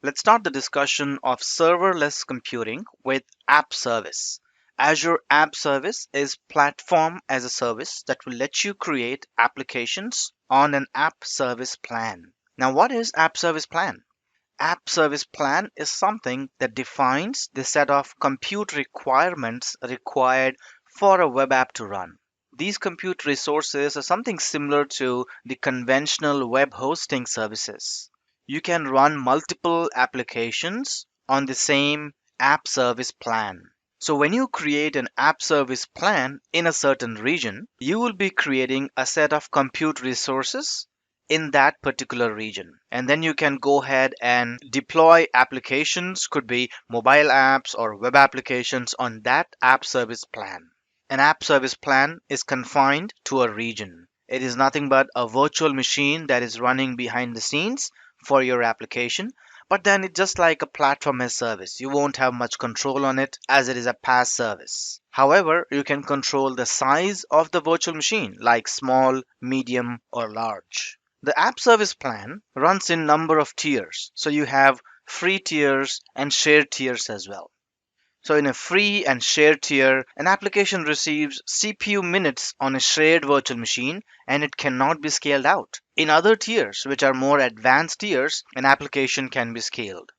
Let's start the discussion of serverless computing with App Service. Azure App Service is platform as a service that will let you create applications on an app service plan. Now, what is app service plan? App service plan is something that defines the set of compute requirements required for a web app to run. These compute resources are something similar to the conventional web hosting services. You can run multiple applications on the same app service plan. So when you create an app service plan in a certain region, you will be creating a set of compute resources in that particular region. And then you can go ahead and deploy applications, could be mobile apps or web applications on that app service plan. An app service plan is confined to a region. It is nothing but a virtual machine that is running behind the scenes for your application. But then it's just like a platform as service. You won't have much control on it as it is a PaaS service. However, you can control the size of the virtual machine, like small, medium, or large. The app service plan runs in number of tiers. So you have free tiers and shared tiers as well. So in a free and shared tier, an application receives CPU minutes on a shared virtual machine and it cannot be scaled out. In other tiers, which are more advanced tiers, an application can be scaled.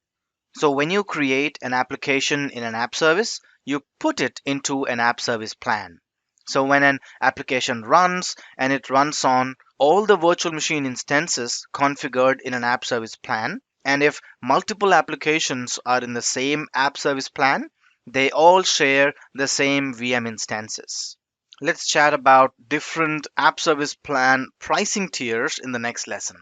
So when you create an application in an app service, you put it into an app service plan. So when an application runs and it runs on all the virtual machine instances configured in an app service plan, and if multiple applications are in the same app service plan, they all share the same VM instances. Let's chat about different app service plan pricing tiers in the next lesson.